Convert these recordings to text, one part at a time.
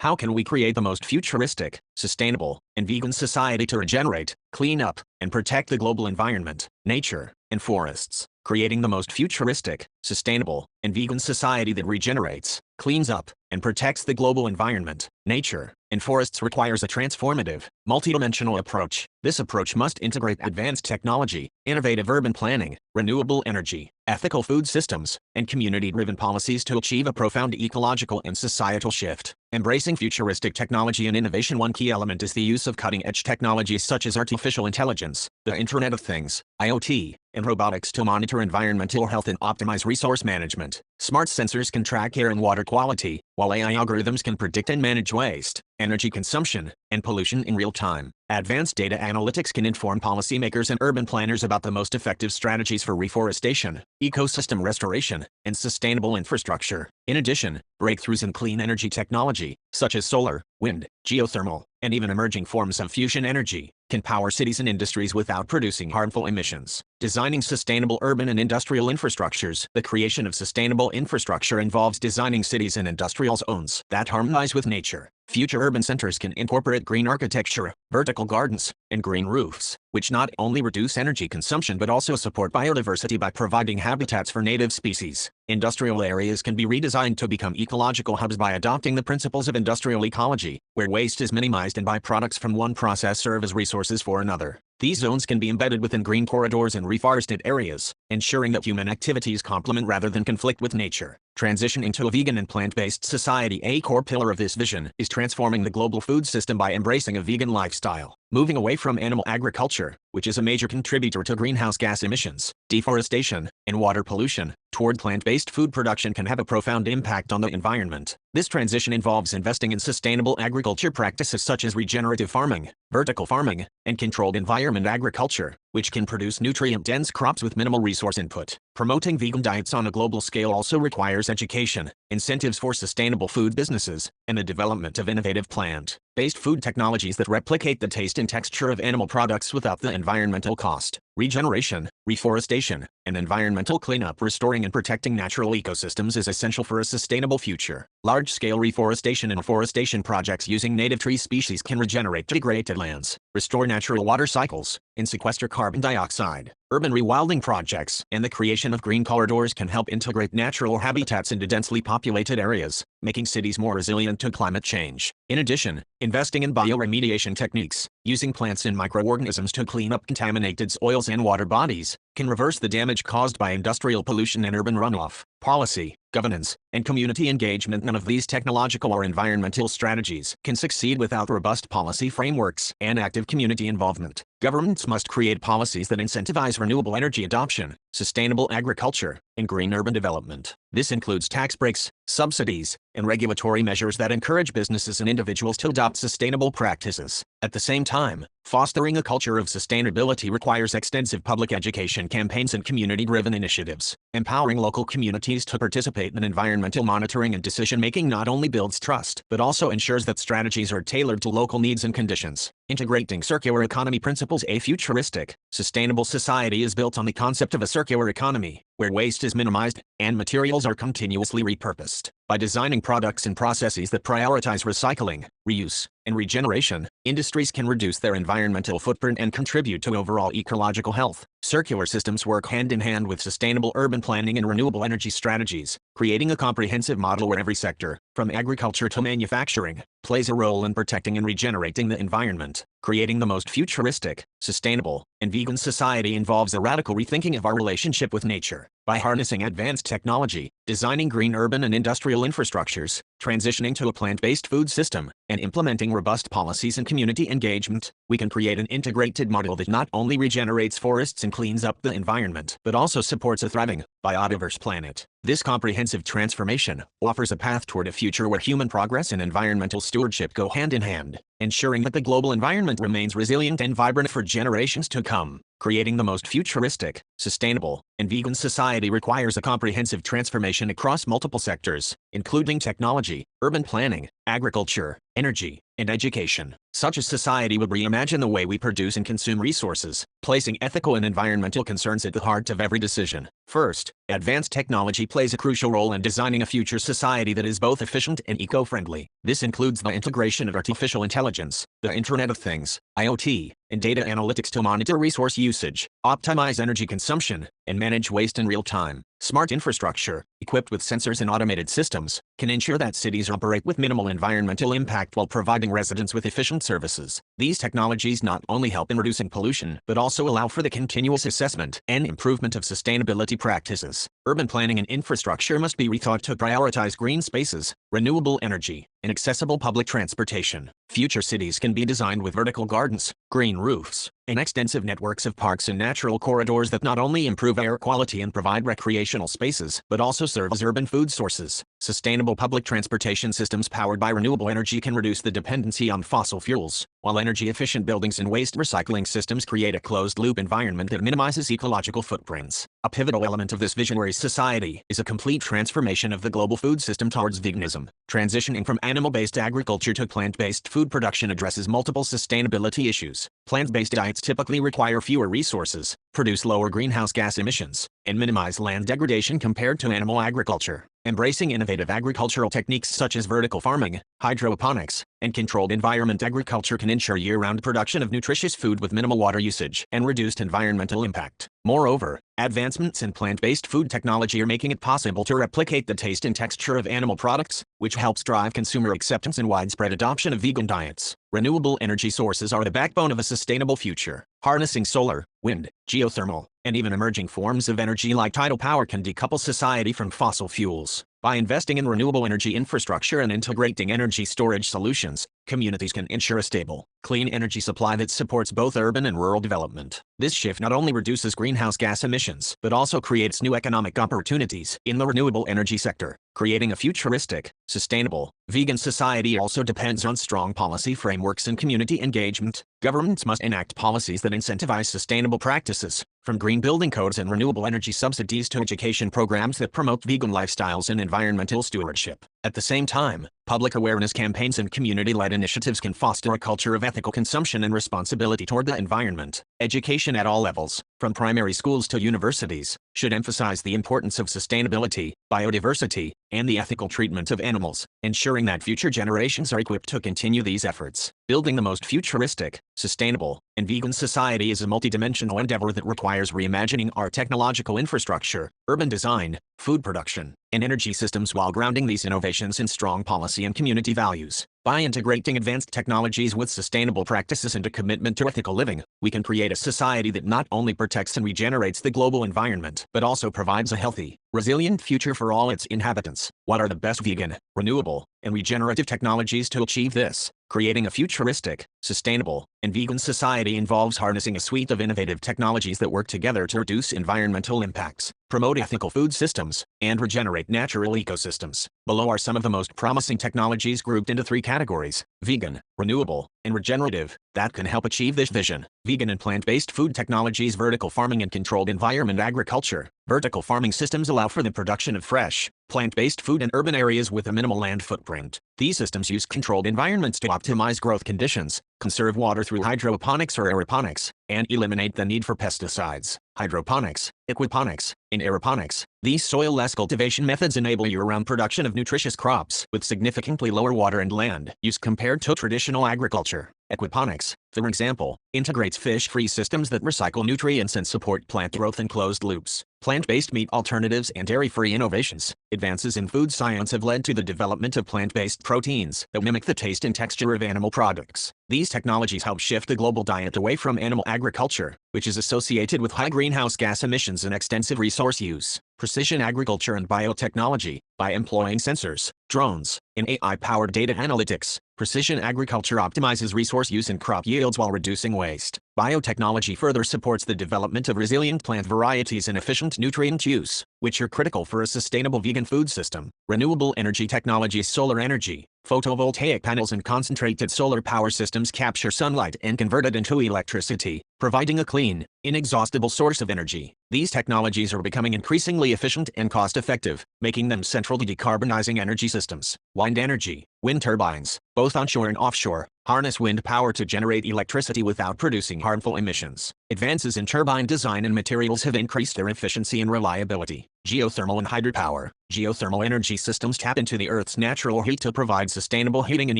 How can we create the most futuristic, sustainable, and vegan society to regenerate, clean up, and protect the global environment, nature, and forests? Creating the most futuristic, sustainable, and vegan society that regenerates, cleans up, and protects the global environment, nature, and forests requires a transformative, multidimensional approach. This approach must integrate advanced technology, innovative urban planning, renewable energy, ethical food systems, and community-driven policies to achieve a profound ecological and societal shift. Embracing futuristic technology and innovation. One key element is the use of cutting-edge technologies such as artificial intelligence, the Internet of Things, IoT, and robotics to monitor environmental health and optimize resource management. Smart sensors can track air and water quality, while AI algorithms can predict and manage waste, energy consumption, and pollution in real time. Advanced data analytics can inform policymakers and urban planners about the most effective strategies for reforestation, ecosystem restoration, and sustainable infrastructure. In addition, breakthroughs in clean energy technology, such as solar, wind, geothermal, and even emerging forms of fusion energy, can power cities and industries without producing harmful emissions. Designing sustainable urban and industrial infrastructures. The creation of sustainable infrastructure involves designing cities and industrial zones that harmonize with nature. Future urban centers can incorporate green architecture, vertical gardens, and green roofs, which not only reduce energy consumption but also support biodiversity by providing habitats for native species. Industrial areas can be redesigned to become ecological hubs by adopting the principles of industrial ecology, where waste is minimized and byproducts from one process serve as resources for another. These zones can be embedded within green corridors and reforested areas, ensuring that human activities complement rather than conflict with nature. Transition into a vegan and plant-based society. A core pillar of this vision is transforming the global food system by embracing a vegan lifestyle. Moving away from animal agriculture, which is a major contributor to greenhouse gas emissions, deforestation, and water pollution, toward plant-based food production can have a profound impact on the environment. This transition involves investing in sustainable agriculture practices such as regenerative farming, vertical farming, and controlled environment agriculture, which can produce nutrient-dense crops with minimal resource input. Promoting vegan diets on a global scale also requires education, incentives for sustainable food businesses, and the development of innovative plant-based food technologies that replicate the taste and texture of animal products without the environmental cost. Regeneration, reforestation, and environmental cleanup. Restoring and protecting natural ecosystems is essential for a sustainable future. Large-scale reforestation and afforestation projects using native tree species can regenerate degraded lands, restore natural water cycles, and sequester carbon dioxide. Urban rewilding projects and the creation of green corridors can help integrate natural habitats into densely populated areas, making cities more resilient to climate change. In addition, investing in bioremediation techniques, using plants and microorganisms to clean up contaminated soils and water bodies, can reverse the damage caused by industrial pollution and urban runoff. Policy, governance, and community engagement. None of these technological or environmental strategies can succeed without robust policy frameworks and active community involvement. Governments must create policies that incentivize renewable energy adoption, sustainable agriculture, and green urban development. This includes tax breaks, subsidies, and regulatory measures that encourage businesses and individuals to adopt sustainable practices. At the same time, fostering a culture of sustainability requires extensive public education campaigns and community-driven initiatives. Empowering local communities to participate in environmental monitoring and decision-making not only builds trust, but also ensures that strategies are tailored to local needs and conditions. Integrating circular economy principles. A futuristic, sustainable society is built on the concept of a circular economy, where waste is minimized and materials are continuously repurposed. By designing products and processes that prioritize recycling, reuse, and regeneration, industries can reduce their environmental footprint and contribute to overall ecological health. Circular systems work hand-in-hand with sustainable urban planning and renewable energy strategies, creating a comprehensive model where every sector, from agriculture to manufacturing, plays a role in protecting and regenerating the environment. Creating the most futuristic, sustainable, and vegan society involves a radical rethinking of our relationship with nature. By harnessing advanced technology, designing green urban and industrial infrastructures, transitioning to a plant-based food system, and implementing robust policies and community engagement, we can create an integrated model that not only regenerates forests and cleans up the environment, but also supports a thriving, biodiverse planet. This comprehensive transformation offers a path toward a future where human progress and environmental stewardship go hand in hand, ensuring that the global environment remains resilient and vibrant for generations to come. Creating the most futuristic, sustainable, and vegan society requires a comprehensive transformation across multiple sectors, including technology, urban planning, agriculture, energy, and education. Such a society would reimagine the way we produce and consume resources, placing ethical and environmental concerns at the heart of every decision. First, advanced technology plays a crucial role in designing a future society that is both efficient and eco-friendly. This includes the integration of artificial intelligence, the Internet of Things, IoT, and data analytics to monitor resource usage, optimize energy consumption, and manage waste in real time. Smart infrastructure, equipped with sensors and automated systems, can ensure that cities operate with minimal environmental impact while providing residents with efficient services. These technologies not only help in reducing pollution, but also allow for the continuous assessment and improvement of sustainability practices. Urban planning and infrastructure must be rethought to prioritize green spaces, renewable energy, and accessible public transportation. Future cities can be designed with vertical gardens, green roofs, and extensive networks of parks and natural corridors that not only improve air quality and provide recreational spaces, but also serve as urban food sources. Sustainable public transportation systems powered by renewable energy can reduce the dependency on fossil fuels, while energy-efficient buildings and waste recycling systems create a closed-loop environment that minimizes ecological footprints. A pivotal element of this visionary society is a complete transformation of the global food system towards veganism. Transitioning from animal-based agriculture to plant-based food production addresses multiple sustainability issues. Plant-based diets typically require fewer resources, produce lower greenhouse gas emissions, and minimize land degradation compared to animal agriculture. Embracing innovative agricultural techniques such as vertical farming, hydroponics, and controlled environment agriculture can ensure year-round production of nutritious food with minimal water usage and reduced environmental impact. Moreover, advancements in plant-based food technology are making it possible to replicate the taste and texture of animal products, which helps drive consumer acceptance and widespread adoption of vegan diets. Renewable energy sources are the backbone of a sustainable future. Harnessing solar, wind, geothermal, and even emerging forms of energy like tidal power can decouple society from fossil fuels. By investing in renewable energy infrastructure and integrating energy storage solutions, communities can ensure a stable, clean energy supply that supports both urban and rural development. This shift not only reduces greenhouse gas emissions, but also creates new economic opportunities in the renewable energy sector. Creating a futuristic, sustainable, vegan society also depends on strong policy frameworks and community engagement. Governments must enact policies that incentivize sustainable practices, from green building codes and renewable energy subsidies to education programs that promote vegan lifestyles and environmental stewardship. At the same time, public awareness campaigns and community-led initiatives can foster a culture of ethical consumption and responsibility toward the environment. Education at all levels, from primary schools to universities, should emphasize the importance of sustainability, biodiversity, and the ethical treatment of animals, ensuring that future generations are equipped to continue these efforts. Building the most futuristic, sustainable, and vegan society is a multidimensional endeavor that requires reimagining our technological infrastructure, urban design, food production, and energy systems while grounding these innovations in strong policy and community values. By integrating advanced technologies with sustainable practices and a commitment to ethical living, we can create a society that not only protects and regenerates the global environment, but also provides a healthy, resilient future for all its inhabitants. What are the best vegan, renewable, and regenerative technologies to achieve this? Creating a futuristic, sustainable, and vegan society involves harnessing a suite of innovative technologies that work together to reduce environmental impacts, promote ethical food systems, and regenerate natural ecosystems. Below are some of the most promising technologies grouped into three categories: vegan, renewable, and regenerative, that can help achieve this vision. Vegan and plant-based food technologies. Vertical farming and controlled environment agriculture. Vertical farming systems allow for the production of fresh, plant-based food in urban areas with a minimal land footprint. These systems use controlled environments to optimize growth conditions, conserve water through hydroponics or aeroponics, and eliminate the need for pesticides. Hydroponics, aquaponics, and aeroponics. These soil-less cultivation methods enable year-round production of nutritious crops with significantly lower water and land use compared to traditional agriculture. Aquaponics, for example, integrates fish-free systems that recycle nutrients and support plant growth in closed loops. Plant-based meat alternatives and dairy-free innovations. Advances in food science have led to the development of plant-based proteins that mimic the taste and texture of animal products. These technologies help shift the global diet away from animal agriculture, which is associated with high greenhouse gas emissions and extensive resource use. Precision agriculture and biotechnology. By employing sensors, drones, and AI-powered data analytics, precision agriculture optimizes resource use and crop yields while reducing waste. Biotechnology further supports the development of resilient plant varieties and efficient nutrient use, which are critical for a sustainable vegan food system. Renewable energy technologies. Solar energy, Photovoltaic panels and concentrated solar power systems capture sunlight and convert it into electricity, providing a clean, inexhaustible source of energy. These technologies are becoming increasingly efficient and cost-effective, making them central to decarbonizing energy systems. Wind energy. Wind turbines, both onshore and offshore, harness wind power to generate electricity without producing harmful emissions. Advances in turbine design and materials have increased their efficiency and reliability. Geothermal and hydropower. Geothermal energy systems tap into the Earth's natural heat to provide sustainable heating and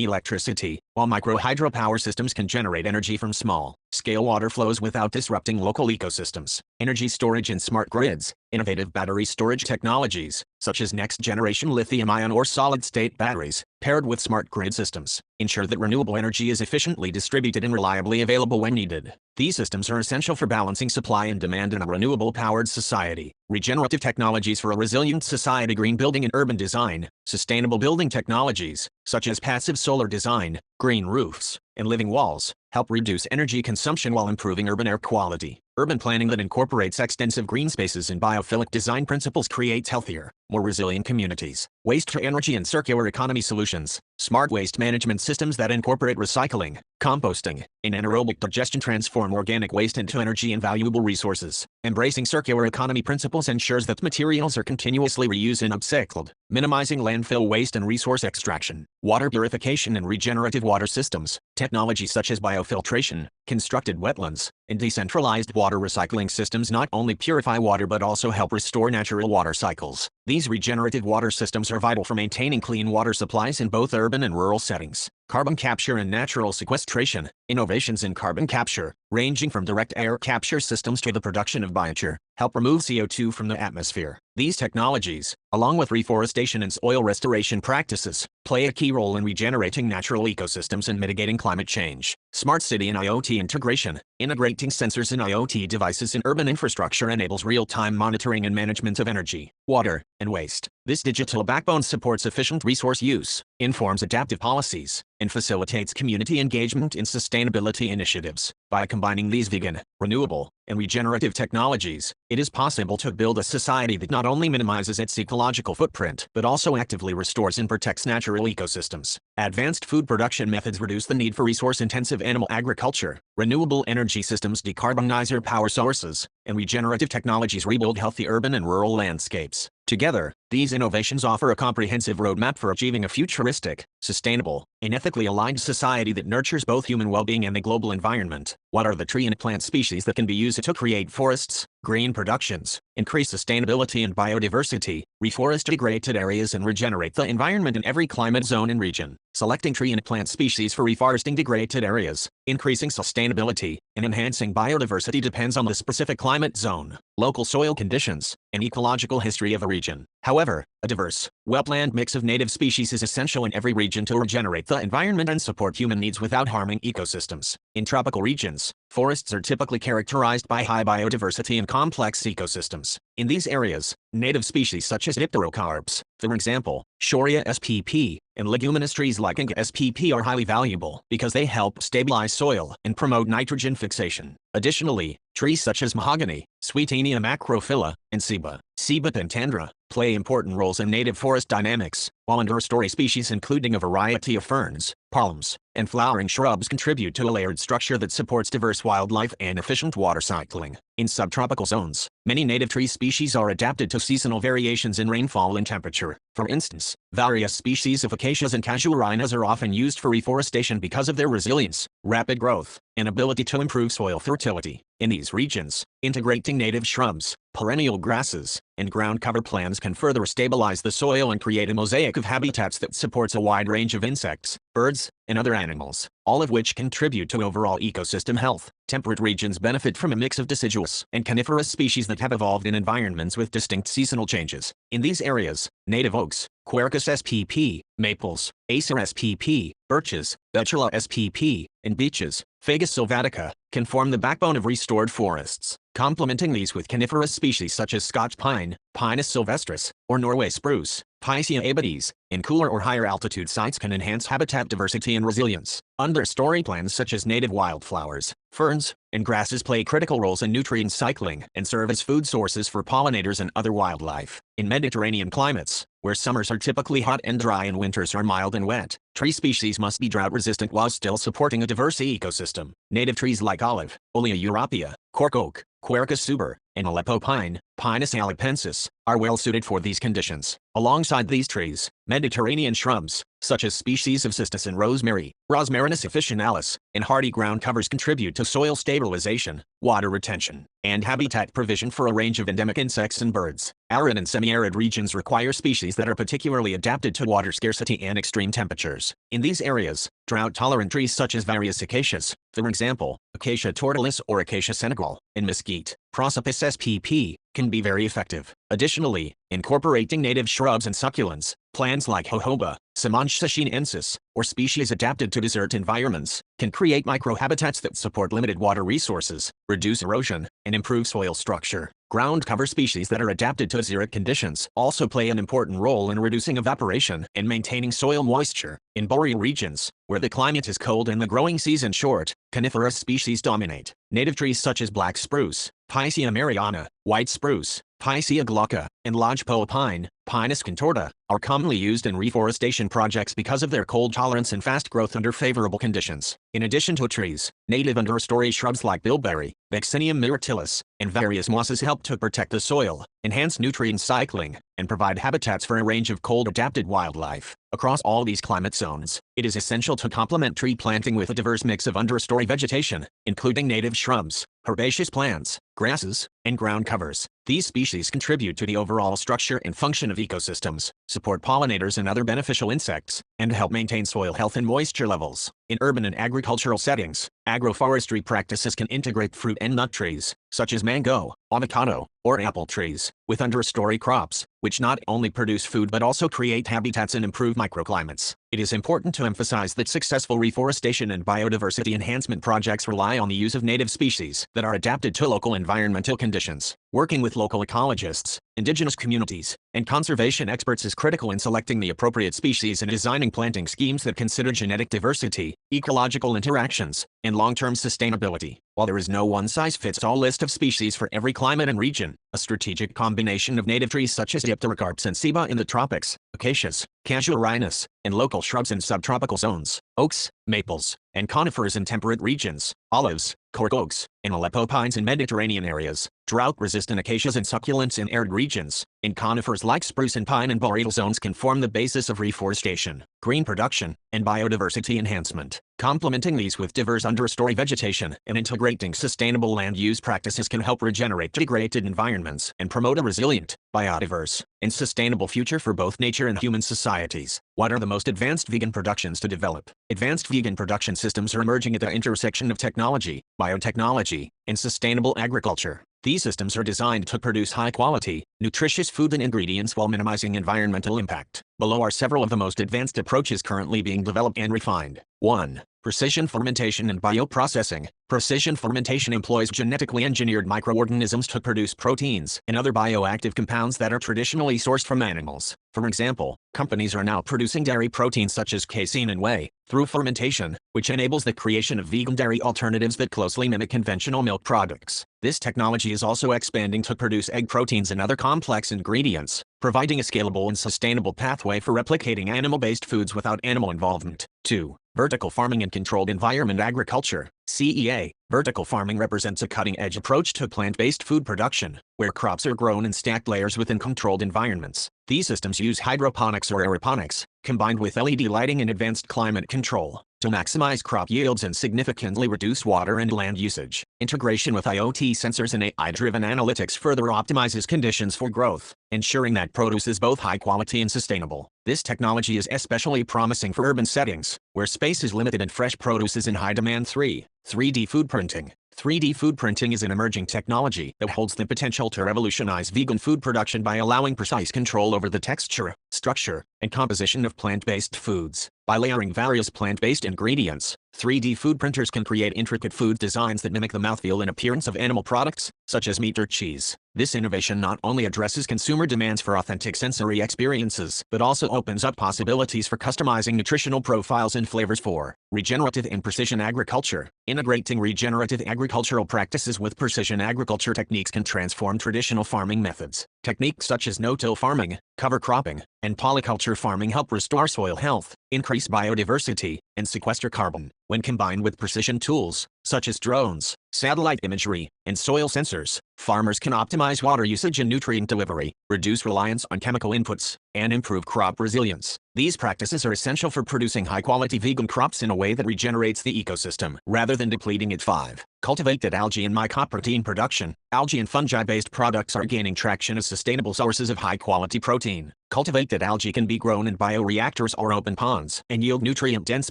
electricity, while micro-hydropower systems can generate energy from small-scale water flows without disrupting local ecosystems. Energy storage and smart grids. Innovative battery storage technologies, such as next-generation lithium-ion or solid-state batteries, paired with smart grid systems, ensure that renewable energy is efficiently distributed and reliably available when needed. These systems are essential for balancing supply and demand in a renewable-powered society. Regenerative technologies for a resilient society. Green building and urban design. Sustainable building technologies, such as passive solar design, green roofs, and living walls, help reduce energy consumption while improving urban air quality. Urban planning that incorporates extensive green spaces and biophilic design principles creates healthier, more resilient communities. Waste-to-energy and circular economy solutions. Smart waste management systems that incorporate recycling, composting, and anaerobic digestion transform organic waste into energy and valuable resources. Embracing circular economy principles ensures that materials are continuously reused and upcycled, minimizing landfill waste and resource extraction. Water purification and regenerative water systems. Technologies such as biofiltration, constructed wetlands, and decentralized water recycling systems not only purify water but also help restore natural water cycles. These regenerative water systems are vital for maintaining clean water supplies in both urban and rural settings. Carbon capture and natural sequestration. Innovations in carbon capture, ranging from direct air capture systems to the production of biochar, help remove CO2 from the atmosphere. These technologies, along with reforestation and soil restoration practices, play a key role in regenerating natural ecosystems and mitigating climate change. Smart city and IoT integration. Integrating sensors and IoT devices in urban infrastructure enables real-time monitoring and management of energy, water, and waste. This digital backbone supports efficient resource use, informs adaptive policies, and facilitates community engagement in sustainability initiatives. By combining these vegan, renewable, and regenerative technologies, it is possible to build a society that not only minimizes its ecological footprint, but also actively restores and protects natural ecosystems. Advanced food production methods reduce the need for resource-intensive animal agriculture. Renewable energy systems decarbonize our power sources, and regenerative technologies rebuild healthy urban and rural landscapes. Together, these innovations offer a comprehensive roadmap for achieving a futuristic, sustainable, and ethically aligned society that nurtures both human well-being and the global environment. What are the tree and plant species that can be used to create forests, green productions, increase sustainability and biodiversity, reforest degraded areas and regenerate the environment in every climate zone and region? Selecting tree and plant species for reforesting degraded areas, increasing sustainability, and enhancing biodiversity depends on the specific climate zone, local soil conditions, and ecological history of a region. However, a diverse, well-planned mix of native species is essential in every region to regenerate the environment and support human needs without harming ecosystems. In tropical regions, forests are typically characterized by high biodiversity and complex ecosystems. In these areas, native species such as dipterocarps, for example, Shorea spp, and leguminous trees like Inga spp are highly valuable because they help stabilize soil and promote nitrogen fixation. Additionally, trees such as mahogany, Sweetenia macrophylla, and Ceiba pentandra, play important roles in native forest dynamics, while understory species including a variety of ferns, palms, and flowering shrubs contribute to a layered structure that supports diverse wildlife and efficient water cycling. In subtropical zones, many native tree species are adapted to seasonal variations in rainfall and temperature. For instance, various species of acacias and casuarinas are often used for reforestation because of their resilience, rapid growth, and ability to improve soil fertility. In these regions, integrating native shrubs, perennial grasses, and ground cover plants can further stabilize the soil and create a mosaic of habitats that supports a wide range of insects, birds, and other animals, all of which contribute to overall ecosystem health. Temperate regions benefit from a mix of deciduous and coniferous species that have evolved in environments with distinct seasonal changes. In these areas, native oaks, Quercus spp, maples, Acer spp, birches, Betula spp, and beeches, Fagus sylvatica, can form the backbone of restored forests. Complementing these with coniferous species such as Scotch pine, Pinus sylvestris, or Norway spruce, Picea abates, in cooler or higher altitude sites can enhance habitat diversity and resilience. Understory plants such as native wildflowers, ferns, and grasses play critical roles in nutrient cycling and serve as food sources for pollinators and other wildlife. In Mediterranean climates, where summers are typically hot and dry and winters are mild and wet, tree species must be drought-resistant while still supporting a diverse ecosystem. Native trees like olive, Olea europea, cork oak, Quercus suber, and Aleppo pine, Pinus alipensis, are well suited for these conditions. Alongside these trees, Mediterranean shrubs, such as species of cistus and rosemary, Rosmarinus officinalis, and hardy ground covers contribute to soil stabilization, water retention, and habitat provision for a range of endemic insects and birds. Arid and semi-arid regions require species that are particularly adapted to water scarcity and extreme temperatures. In these areas, drought-tolerant trees such as various acacias, for example, Acacia tortilis or Acacia senegal, and mesquite, Prosopis spp, can be very effective. Additionally, incorporating native shrubs and succulents, plants like jojoba, Simontia chinensis, or species adapted to desert environments, can create microhabitats that support limited water resources, reduce erosion, and improve soil structure. Ground cover species that are adapted to xeric conditions also play an important role in reducing evaporation and maintaining soil moisture. In boreal regions, where the climate is cold and the growing season short, coniferous species dominate. Native trees such as black spruce, Picea mariana, white spruce, Picea glauca, and lodgepole pine, Pinus contorta, are commonly used in reforestation projects because of their cold tolerance and fast growth under favorable conditions. In addition to trees, native understory shrubs like bilberry, Vaccinium myrtillus, and various mosses help to protect the soil, enhance nutrient cycling, and provide habitats for a range of cold-adapted wildlife. Across all these climate zones, it is essential to complement tree planting with a diverse mix of understory vegetation, including native shrubs, herbaceous plants, grasses, and ground covers. These species contribute to the overall structure and function of ecosystems, support pollinators and other beneficial insects, and help maintain soil health and moisture levels. In urban and agricultural settings, agroforestry practices can integrate fruit and nut trees, such as mango, avocado, or apple trees, with understory crops, which not only produce food but also create habitats and improve microclimates. It is important to emphasize that successful reforestation and biodiversity enhancement projects rely on the use of native species that are adapted to local environmental conditions. Working with local ecologists, indigenous communities, and conservation experts is critical in selecting the appropriate species and designing planting schemes that consider genetic diversity, ecological interactions, and long-term sustainability. While there is no one-size-fits-all list of species for every climate and region, a strategic combination of native trees such as Dipterocarps and ceiba in the tropics, acacias, casuarinus, and local shrubs in subtropical zones, oaks, maples, and conifers in temperate regions, olives, cork oaks, and Aleppo pines in Mediterranean areas, drought-resistant acacias and succulents in arid regions, and conifers like spruce and pine in boreal zones can form the basis of reforestation, green production, and biodiversity enhancement. Complementing these with diverse understory vegetation and integrating sustainable land use practices can help regenerate degraded environments and promote a resilient, biodiverse, and sustainable future for both nature and human societies. What are the most advanced vegan productions to develop? Advanced vegan production systems are emerging at the intersection of technology, biotechnology, and sustainable agriculture. These systems are designed to produce high-quality, nutritious food and ingredients while minimizing environmental impact. Below are several of the most advanced approaches currently being developed and refined. 1. Precision fermentation and bioprocessing. Precision fermentation employs genetically engineered microorganisms to produce proteins and other bioactive compounds that are traditionally sourced from animals. For example, companies are now producing dairy proteins such as casein and whey through fermentation, which enables the creation of vegan dairy alternatives that closely mimic conventional milk products. This technology is also expanding to produce egg proteins and other complex ingredients, providing a scalable and sustainable pathway for replicating animal-based foods without animal involvement. 2. Vertical farming and controlled environment agriculture, CEA. Vertical farming represents a cutting-edge approach to plant-based food production, where crops are grown in stacked layers within controlled environments. These systems use hydroponics or aeroponics, combined with LED lighting and advanced climate control, to maximize crop yields and significantly reduce water and land usage. Integration with IoT sensors and AI-driven analytics further optimizes conditions for growth, ensuring that produce is both high quality and sustainable. This technology is especially promising for urban settings, where space is limited and fresh produce is in high demand. 3. 3D food printing. 3D food printing is an emerging technology that holds the potential to revolutionize vegan food production by allowing precise control over the texture, structure, and composition of plant-based foods. By layering various plant-based ingredients, 3D food printers can create intricate food designs that mimic the mouthfeel and appearance of animal products, such as meat or cheese. This innovation not only addresses consumer demands for authentic sensory experiences, but also opens up possibilities for customizing nutritional profiles and flavors for regenerative and precision agriculture. Integrating regenerative agricultural practices with precision agriculture techniques can transform traditional farming methods. Techniques such as no-till farming, cover cropping, and polyculture farming help restore soil health, increase biodiversity, and sequester carbon. When combined with precision tools, such as drones, satellite imagery, and soil sensors, farmers can optimize water usage and nutrient delivery, reduce reliance on chemical inputs, and improve crop resilience. These practices are essential for producing high-quality vegan crops in a way that regenerates the ecosystem, rather than depleting it. 5. Cultivated algae and mycoprotein production. Algae and fungi-based products are gaining traction as sustainable sources of high-quality protein. Cultivated algae can be grown in bioreactors or open ponds, and yield nutrient-dense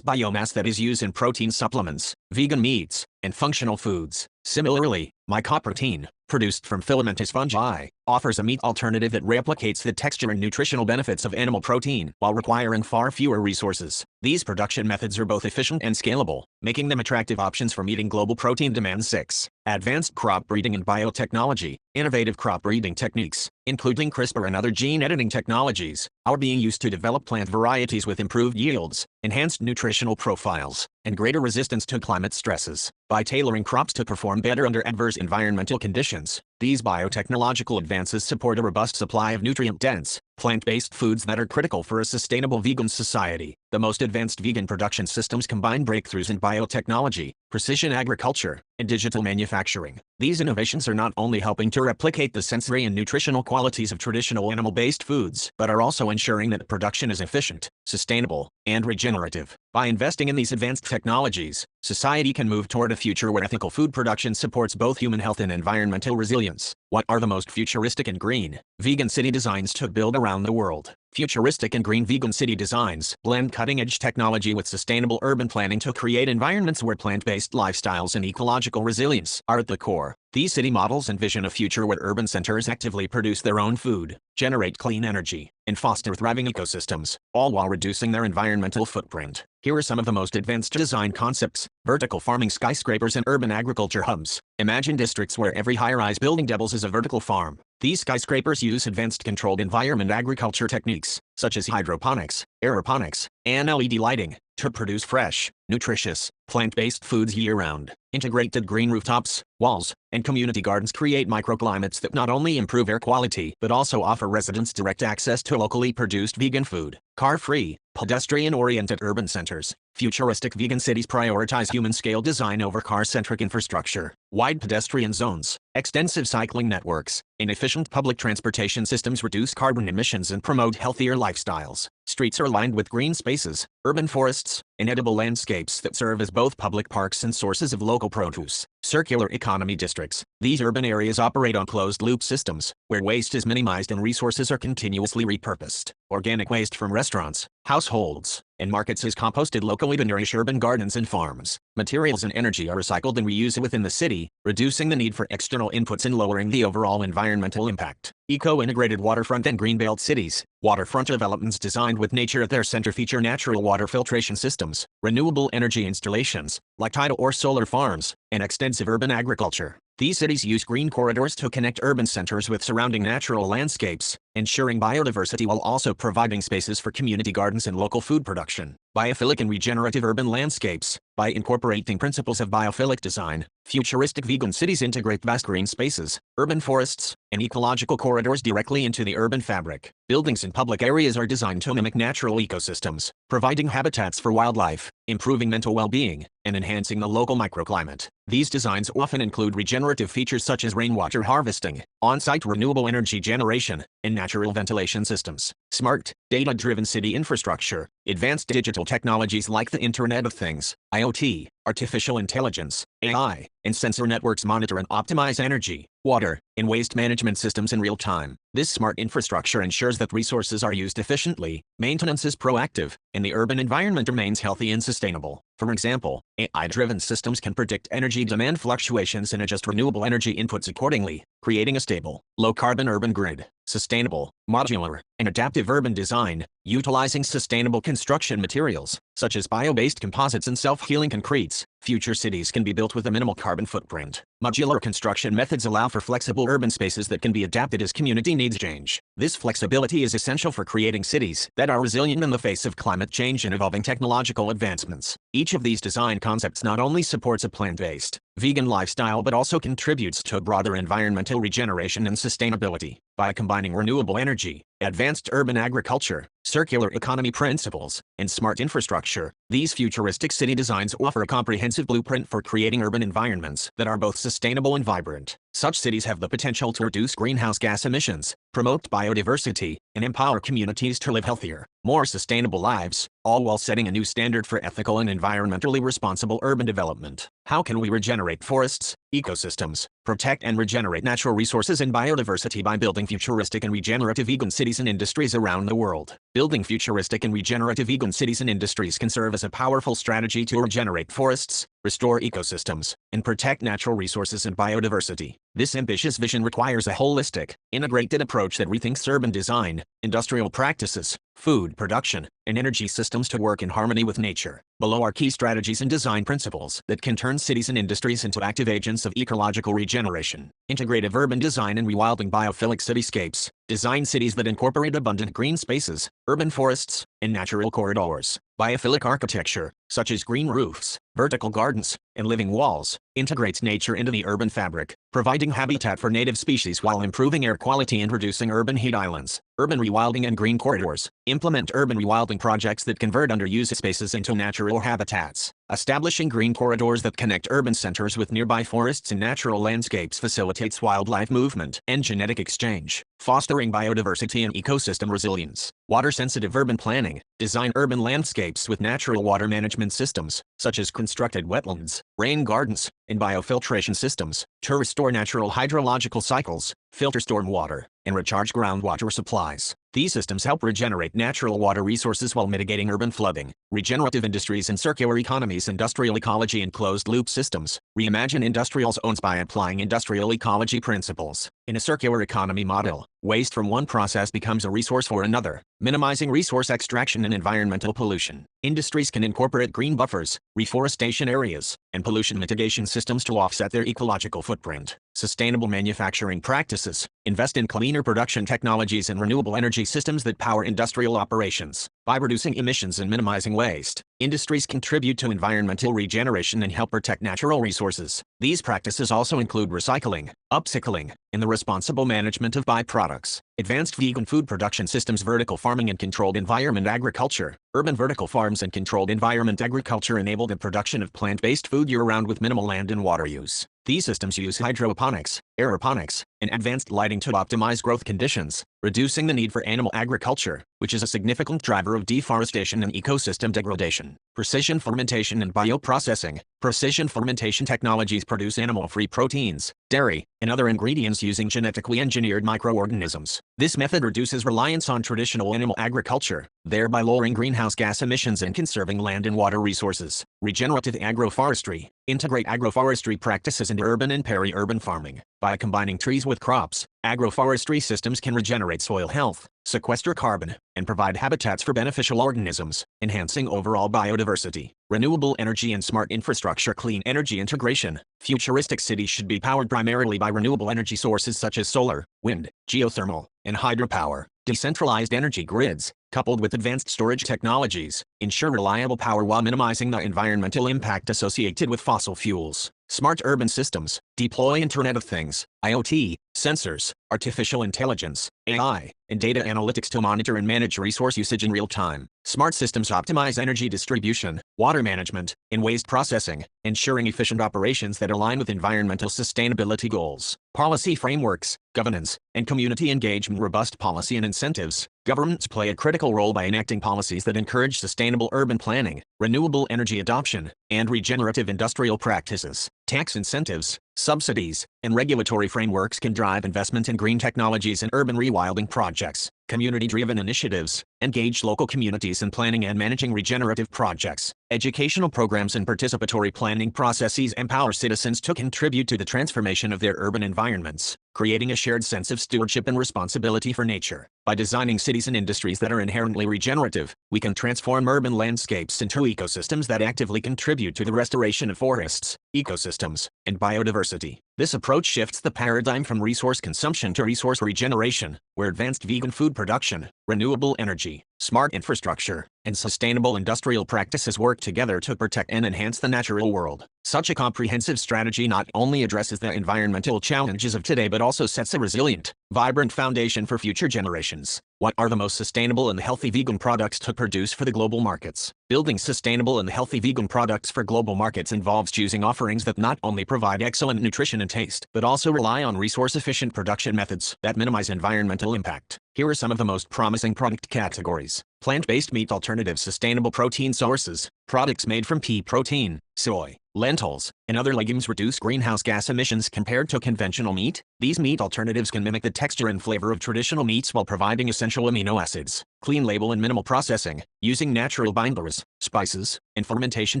biomass that is used in protein supplements, vegan meats, and functional foods. Similarly, mycoprotein, produced from filamentous fungi, offers a meat alternative that replicates the texture and nutritional benefits of animal protein, while requiring far fewer resources. These production methods are both efficient and scalable, making them attractive options for meeting global protein demand. 6. Advanced crop breeding and biotechnology. Innovative crop breeding techniques, including CRISPR and other gene editing technologies, are being used to develop plant varieties with improved yields, enhanced nutritional profiles, and greater resistance to climate stresses. By tailoring crops to perform better under adverse environmental conditions, these biotechnological advances support a robust supply of nutrient-dense, plant-based foods that are critical for a sustainable vegan society. The most advanced vegan production systems combine breakthroughs in biotechnology, precision agriculture, and digital manufacturing. These innovations are not only helping to replicate the sensory and nutritional qualities of traditional animal-based foods, but are also ensuring that production is efficient, sustainable, and regenerative. By investing in these advanced technologies, society can move toward a future where ethical food production supports both human health and environmental resilience. What are the most futuristic and green, vegan city designs to build around the world? Futuristic and green vegan city designs blend cutting-edge technology with sustainable urban planning to create environments where plant-based lifestyles and ecological resilience are at the core. These city models envision a future where urban centers actively produce their own food, generate clean energy, and foster thriving ecosystems, all while reducing their environmental footprint. Here are some of the most advanced design concepts: vertical farming skyscrapers and urban agriculture hubs. Imagine districts where every high-rise building doubles as a vertical farm. These skyscrapers use advanced controlled environment agriculture techniques, such as hydroponics, aeroponics, and LED lighting, to produce fresh, nutritious, plant-based foods year-round. Integrated green rooftops, walls, and community gardens create microclimates that not only improve air quality, but also offer residents direct access to locally produced vegan food. Car-free, pedestrian-oriented urban centers. Futuristic vegan cities prioritize human-scale design over car-centric infrastructure. Wide pedestrian zones, extensive cycling networks, and efficient public transportation systems reduce carbon emissions and promote healthier lifestyles. Streets are lined with green spaces, urban forests, and edible landscapes that serve as both public parks and sources of local produce. Circular economy districts. These urban areas operate on closed-loop systems, where waste is minimized and resources are continuously repurposed. Organic waste from restaurants, households, and markets is composted locally to nourish urban gardens and farms. Materials and energy are recycled and reused within the city, reducing the need for external inputs and lowering the overall environmental impact. Eco-integrated waterfront and greenbelt cities. Waterfront developments designed with nature at their center feature natural water filtration systems, renewable energy installations, like tidal or solar farms, and extensive urban agriculture. These cities use green corridors to connect urban centers with surrounding natural landscapes, ensuring biodiversity while also providing spaces for community gardens and local food production. Biophilic and regenerative urban landscapes. By incorporating principles of biophilic design, futuristic vegan cities integrate vast green spaces, urban forests, and ecological corridors directly into the urban fabric. Buildings and public areas are designed to mimic natural ecosystems, providing habitats for wildlife, improving mental well-being, and enhancing the local microclimate. These designs often include regenerative features such as rainwater harvesting, on-site renewable energy generation, and natural ventilation systems. Smart, data-driven city infrastructure. Advanced digital technologies like the Internet of Things, IoT, artificial intelligence, AI, and sensor networks monitor and optimize energy, water, and waste management systems in real time. This smart infrastructure ensures that resources are used efficiently, maintenance is proactive, and the urban environment remains healthy and sustainable. For example, AI-driven systems can predict energy demand fluctuations and adjust renewable energy inputs accordingly, creating a stable, low-carbon urban grid. Sustainable, modular, and adaptive urban design, utilizing sustainable construction materials, such as bio-based composites and self-healing concretes, future cities can be built with a minimal carbon footprint. Modular construction methods allow for flexible urban spaces that can be adapted as community needs change. This flexibility is essential for creating cities that are resilient in the face of climate change and evolving technological advancements. Each of these design concepts not only supports a plant-based, vegan lifestyle but also contributes to a broader environmental regeneration and sustainability. By combining renewable energy, advanced urban agriculture, circular economy principles, and smart infrastructure, these futuristic city designs offer a comprehensive blueprint for creating urban environments that are both sustainable and vibrant. Such cities have the potential to reduce greenhouse gas emissions, promote biodiversity, and empower communities to live healthier, more sustainable lives, all while setting a new standard for ethical and environmentally responsible urban development. How can we regenerate forests, ecosystems, protect and regenerate natural resources and biodiversity? By building futuristic and regenerative vegan cities and industries around the world. Building futuristic and regenerative vegan cities and industries can serve as a powerful strategy to regenerate forests, restore ecosystems, and protect natural resources and biodiversity. This ambitious vision requires a holistic, integrated approach that rethinks urban design, industrial practices, food production, and energy systems to work in harmony with nature. Below are key strategies and design principles that can turn cities and industries into active agents of ecological regeneration. Integrative urban design and rewilding. Biophilic cityscapes. Design cities that incorporate abundant green spaces, urban forests, and natural corridors. Biophilic architecture, such as green roofs, vertical gardens, and living walls, integrates nature into the urban fabric, providing habitat for native species while improving air quality and reducing urban heat islands. Urban rewilding and green corridors. Implement urban rewilding projects that convert underused spaces into natural habitats. Establishing green corridors that connect urban centers with nearby forests and natural landscapes facilitates wildlife movement and genetic exchange, fostering biodiversity and ecosystem resilience. Water-sensitive urban planning. Design urban landscapes with natural water management systems, such as constructed wetlands, rain gardens, and biofiltration systems, to restore natural hydrological cycles, filter storm water, and recharge groundwater supplies. These systems help regenerate natural water resources while mitigating urban flooding. Regenerative industries and circular economies. Industrial ecology and closed-loop systems. Reimagine industrial zones by applying industrial ecology principles. In a circular economy model, waste from one process becomes a resource for another, minimizing resource extraction and environmental pollution. Industries can incorporate green buffers, reforestation areas, and pollution mitigation systems to offset their ecological footprint. Sustainable manufacturing practices. Invest in cleaner production technologies and renewable energy systems that power industrial operations. By reducing emissions and minimizing waste, industries contribute to environmental regeneration and help protect natural resources. These practices also include recycling, upcycling, and the responsible management of byproducts. Advanced vegan food production systems. Vertical farming and controlled environment agriculture. Urban vertical farms and controlled environment agriculture enable the production of plant-based food year-round with minimal land and water use. These systems use hydroponics, aeroponics, and advanced lighting to optimize growth conditions, reducing the need for animal agriculture, which is a significant driver of deforestation and ecosystem degradation. Precision fermentation and bioprocessing. Precision fermentation technologies produce animal-free proteins, dairy, and other ingredients using genetically engineered microorganisms. This method reduces reliance on traditional animal agriculture, thereby lowering greenhouse gas emissions and conserving land and water resources. Regenerative agroforestry. Integrate agroforestry practices into urban and peri-urban farming. By combining trees with crops, agroforestry systems can regenerate soil health, sequester carbon, and provide habitats for beneficial organisms, enhancing overall biodiversity. Renewable energy and smart infrastructure. Clean energy integration. Futuristic cities should be powered primarily by renewable energy sources such as solar, wind, geothermal, and hydropower. Decentralized energy grids, coupled with advanced storage technologies, ensure reliable power while minimizing the environmental impact associated with fossil fuels. Smart urban systems. Deploy Internet of Things, IoT, sensors, artificial intelligence, AI, and data analytics to monitor and manage resource usage in real time. Smart systems optimize energy distribution, water management, and waste processing, ensuring efficient operations that align with environmental sustainability goals. Policy frameworks, governance, and community engagement. Robust policy and incentives. Governments play a critical role by enacting policies that encourage sustainable urban planning, renewable energy adoption, and regenerative industrial practices. Tax incentives, subsidies, and regulatory frameworks can drive investment in green technologies and urban rewilding projects. Community-driven initiatives engage local communities in planning and managing regenerative projects. Educational programs and participatory planning processes empower citizens to contribute to the transformation of their urban environments, creating a shared sense of stewardship and responsibility for nature. By designing cities and industries that are inherently regenerative, we can transform urban landscapes into ecosystems that actively contribute to the restoration of forests, ecosystems, and biodiversity. This approach shifts the paradigm from resource consumption to resource regeneration, where advanced vegan food production, renewable energy, smart infrastructure, and sustainable industrial practices work together to protect and enhance the natural world. Such a comprehensive strategy not only addresses the environmental challenges of today but also sets a resilient, vibrant foundation for future generations. What are the most sustainable and healthy vegan products to produce for the global markets? Building sustainable and healthy vegan products for global markets involves choosing offerings that not only provide excellent nutrition and taste, but also rely on resource-efficient production methods that minimize environmental impact. Here are some of the most promising product categories. Plant-based meat alternatives, sustainable protein sources. Products made from pea protein, soy, lentils, and other legumes reduce greenhouse gas emissions compared to conventional meat. These meat alternatives can mimic the texture and flavor of traditional meats while providing essential amino acids. Clean label and minimal processing. Using natural binders, spices, and fermentation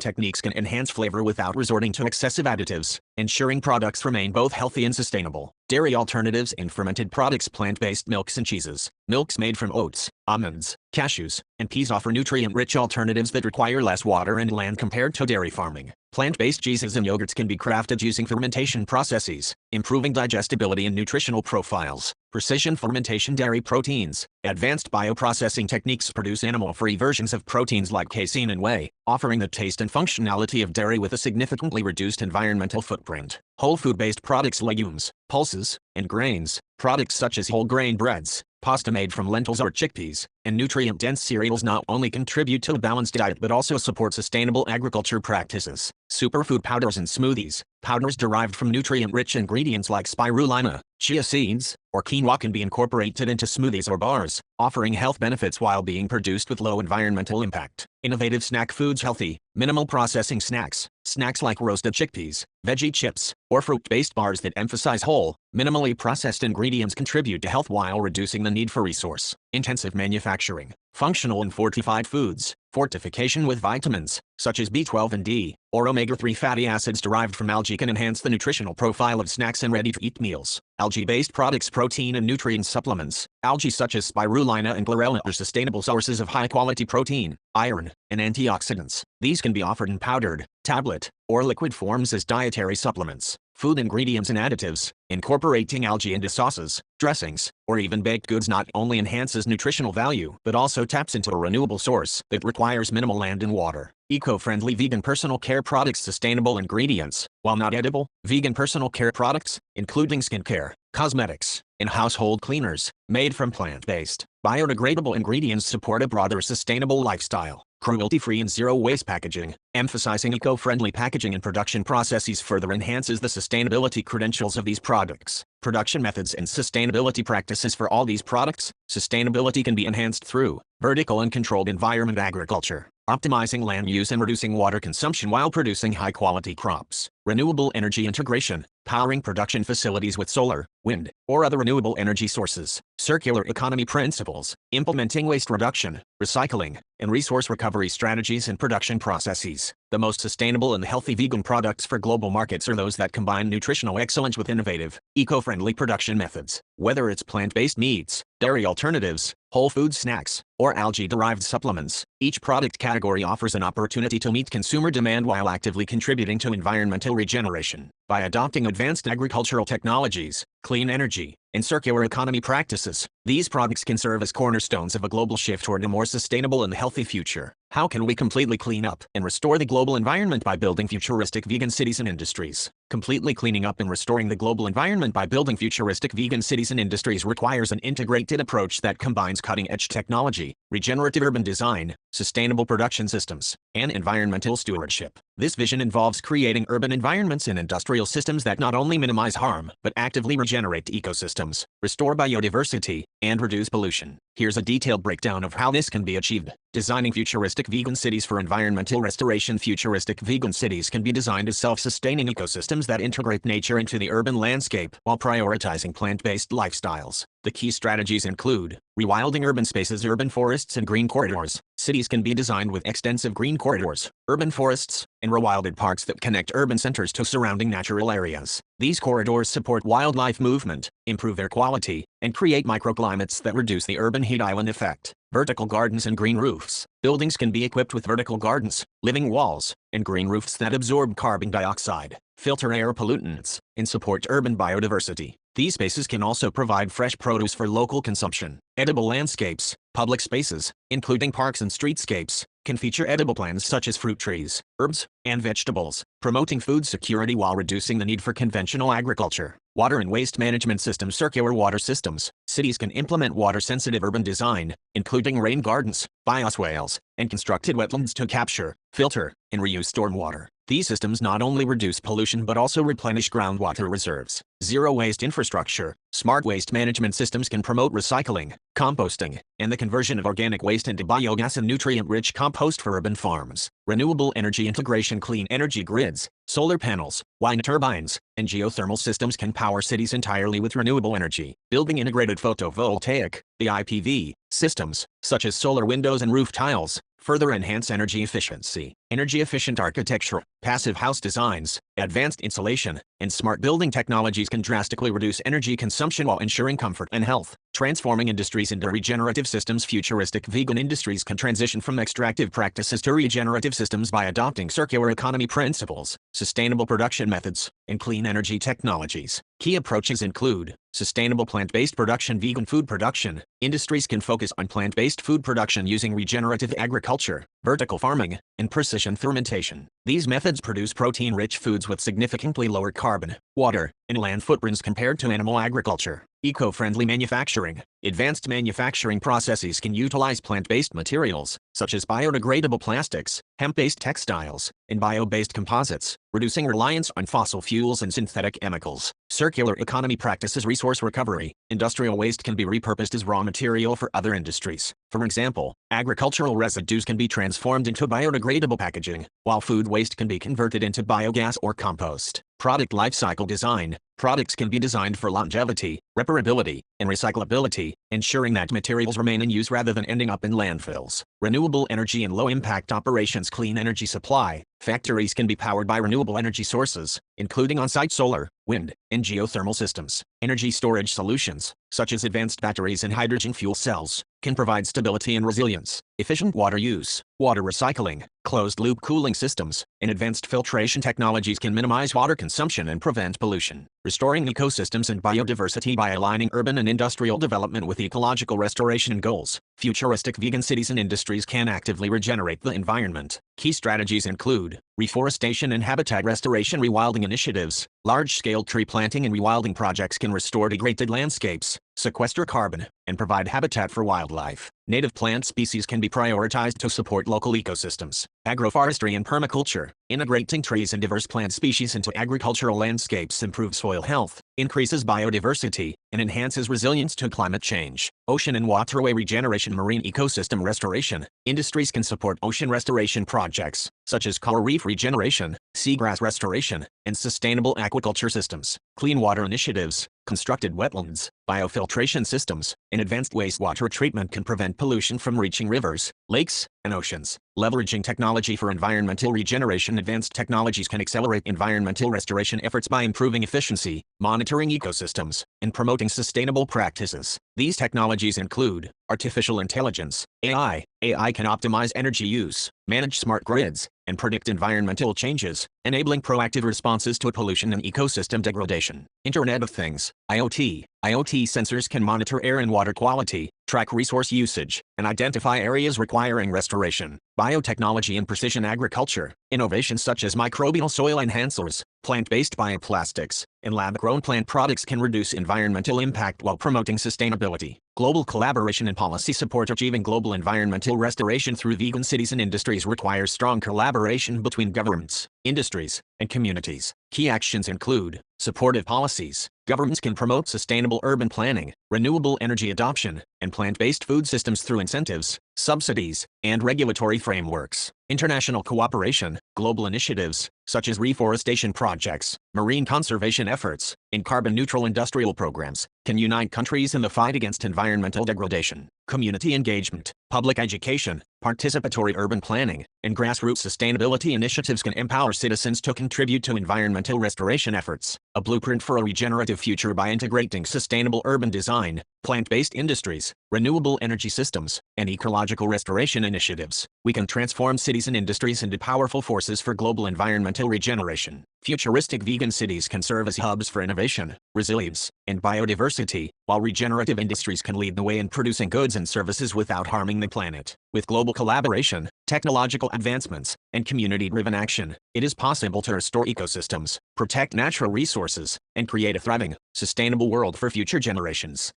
techniques can enhance flavor without resorting to excessive additives, ensuring products remain both healthy and sustainable. Dairy alternatives and fermented products. Plant-based milks and cheeses. Milks made from oats, almonds, cashews, and peas offer nutrient-rich alternatives that require less water and land compared to dairy farming. Plant-based cheeses and yogurts can be crafted using fermentation processes, improving digestibility and nutritional profiles. Precision fermentation. Dairy proteins. Advanced bioprocessing techniques produce animal-free versions of proteins like casein and whey, offering the taste and functionality of dairy with a significantly reduced environmental footprint. Whole food-based products. Legumes, pulses, and grains. Products such as whole grain breads, pasta made from lentils or chickpeas, and nutrient-dense cereals not only contribute to a balanced diet but also support sustainable agriculture practices. Superfood powders and smoothies. Powders derived from nutrient-rich ingredients like spirulina, chia seeds, or quinoa can be incorporated into smoothies or bars, offering health benefits while being produced with low environmental impact. Innovative snack foods. Healthy, minimal processing snacks. Snacks like roasted chickpeas, veggie chips, or fruit-based bars that emphasize whole, minimally processed ingredients contribute to health while reducing the need for resource-intensive manufacturing. Functional and fortified foods. Fortification with vitamins, such as B12 and D, or omega-3 fatty acids derived from algae can enhance the nutritional profile of snacks and ready-to-eat meals. Algae-based products. Protein and nutrient supplements. Algae such as spirulina and chlorella are sustainable sources of high-quality protein, iron, and antioxidants. These can be offered in powdered, tablet, or liquid forms as dietary supplements. Food ingredients and additives. Incorporating algae into sauces, dressings, or even baked goods not only enhances nutritional value but also taps into a renewable source that requires minimal land and water. Eco-friendly vegan personal care products. Sustainable ingredients. While not edible, vegan personal care products, including skincare, cosmetics, and household cleaners, made from plant-based, biodegradable ingredients support a broader sustainable lifestyle. Cruelty-free and zero-waste packaging. Emphasizing eco-friendly packaging and production processes further enhances the sustainability credentials of these products. Production methods and sustainability practices. For all these products, sustainability can be enhanced through vertical and controlled environment agriculture, optimizing land use and reducing water consumption while producing high-quality crops. Renewable energy integration. Powering production facilities with solar, wind, or other renewable energy sources. Circular economy principles. Implementing waste reduction, recycling, and resource recovery strategies in production processes. The most sustainable and healthy vegan products for global markets are those that combine nutritional excellence with innovative, eco-friendly production methods. Whether it's plant-based meats, dairy alternatives, whole food snacks, or algae-derived supplements, each product category offers an opportunity to meet consumer demand while actively contributing to environmental regeneration. By adopting advanced agricultural technologies, clean energy, and circular economy practices, these products can serve as cornerstones of a global shift toward a more sustainable and healthy future. How can we completely clean up and restore the global environment? By building futuristic vegan cities and industries. Completely cleaning up and restoring the global environment by building futuristic vegan cities and industries requires an integrated approach that combines cutting-edge technology, regenerative urban design, sustainable production systems, and environmental stewardship. This vision involves creating urban environments and industrial systems that not only minimize harm, but actively regenerate ecosystems, restore biodiversity, and reduce pollution. Here's a detailed breakdown of how this can be achieved. Designing futuristic vegan cities for environmental restoration. Futuristic vegan cities can be designed as self-sustaining ecosystems that integrate nature into the urban landscape while prioritizing plant-based lifestyles. The key strategies include rewilding urban spaces, urban forests, and green corridors. Cities can be designed with extensive green corridors, urban forests, and rewilded parks that connect urban centers to surrounding natural areas. These corridors support wildlife movement, improve air quality, and create microclimates that reduce the urban heat island effect. Vertical gardens and green roofs. Buildings can be equipped with vertical gardens, living walls, and green roofs that absorb carbon dioxide, filter air pollutants, and support urban biodiversity. These spaces can also provide fresh produce for local consumption. Edible landscapes. Public spaces, including parks and streetscapes, can feature edible plants such as fruit trees, herbs, and vegetables, promoting food security while reducing the need for conventional agriculture. Water and waste management systems. Circular water systems. Cities can implement water-sensitive urban design, including rain gardens, bioswales, and constructed wetlands to capture, filter, and reuse stormwater. These systems not only reduce pollution but also replenish groundwater reserves. Zero-waste infrastructure. Smart waste management systems can promote recycling, composting, and the conversion of organic waste into biogas and nutrient-rich compost for urban farms. Renewable energy integration. Clean energy grids. Solar panels, wind turbines, and geothermal systems can power cities entirely with renewable energy. Building integrated photovoltaic (BIPV) systems, such as solar windows and roof tiles, further enhance energy efficiency. Energy-efficient architecture, passive house designs, advanced insulation, and smart building technologies can drastically reduce energy consumption while ensuring comfort and health. Transforming industries into regenerative systems. Futuristic vegan industries can transition from extractive practices to regenerative systems by adopting circular economy principles, sustainable production methods, and clean energy technologies. Key approaches include sustainable plant-based production. Vegan food production. Industries can focus on plant-based food production using regenerative agriculture, vertical farming, and precision fermentation. These methods produce protein-rich foods with significantly lower carbon, water, and land footprints compared to animal agriculture. Eco-friendly manufacturing. Advanced manufacturing processes can utilize plant-based materials, such as biodegradable plastics, hemp-based textiles, and bio-based composites, reducing reliance on fossil fuels and synthetic chemicals. Circular economy practices. Resource recovery. Industrial waste can be repurposed as raw material for other industries. For example, agricultural residues can be transformed into biodegradable packaging, while food waste can be converted into biogas or compost. Product lifecycle design. Products can be designed for longevity, repairability, and recyclability, ensuring that materials remain in use rather than ending up in landfills. Renewable energy and low-impact operations. Clean energy supply. Factories can be powered by renewable energy sources, including on-site solar, wind, and geothermal systems. Energy storage solutions, such as advanced batteries and hydrogen fuel cells, can provide stability and resilience. Efficient water use, water recycling, closed-loop cooling systems, and advanced filtration technologies can minimize water consumption and prevent pollution. Restoring ecosystems and biodiversity by aligning urban and industrial development with ecological restoration goals. Futuristic vegan cities and industries can actively regenerate the environment. Key strategies include reforestation and habitat restoration. Rewilding initiatives. Large-scale tree planting and rewilding projects can restore degraded landscapes, sequester carbon, and provide habitat for wildlife. Native plant species can be prioritized to support local ecosystems. Agroforestry and permaculture. Integrating trees and diverse plant species into agricultural landscapes improves soil health, increases biodiversity, and enhances resilience to climate change. Ocean and waterway regeneration. Marine ecosystem restoration. Industries can support ocean restoration projects, such as coral reef regeneration, seagrass restoration, and sustainable aquaculture systems. Clean water initiatives. Constructed wetlands, biofiltration systems, and advanced wastewater treatment can prevent pollution from reaching rivers, lakes, and oceans. Leveraging technology for environmental regeneration. Advanced technologies can accelerate environmental restoration efforts by improving efficiency, monitoring ecosystems, and promoting sustainable practices. These technologies include artificial intelligence, AI. AI can optimize energy use, manage smart grids, and predict environmental changes, enabling proactive responses to pollution and ecosystem degradation. Internet of Things, IoT. IoT sensors can monitor air and water quality, track resource usage, and identify areas requiring restoration. Biotechnology and precision agriculture. Innovations such as microbial soil enhancers, Plant-based bioplastics and lab-grown plant products can reduce environmental impact while promoting sustainability. Global collaboration and policy support. Achieving global environmental restoration through vegan cities and industries requires strong collaboration between governments, industries, and communities. Key actions include supportive policies. Governments can promote sustainable urban planning, renewable energy adoption, and plant-based food systems through incentives, subsidies, and regulatory frameworks. International cooperation. Global initiatives, such as reforestation projects, marine conservation efforts, and carbon-neutral industrial programs, can unite countries in the fight against environmental degradation. Community engagement, public education, participatory urban planning, and grassroots sustainability initiatives can empower citizens to contribute to environmental restoration efforts. A blueprint for a regenerative future. By integrating sustainable urban design, plant-based industries, renewable energy systems, and ecological restoration initiatives, we can transform cities and industries into powerful forces for global environmental regeneration. Futuristic vegan cities can serve as hubs for innovation, resilience, and biodiversity, while regenerative industries can lead the way in producing goods and services without harming the planet. With global collaboration, technological advancements, and community-driven action, it is possible to restore ecosystems, protect natural resources, and create a thriving, sustainable world for future generations.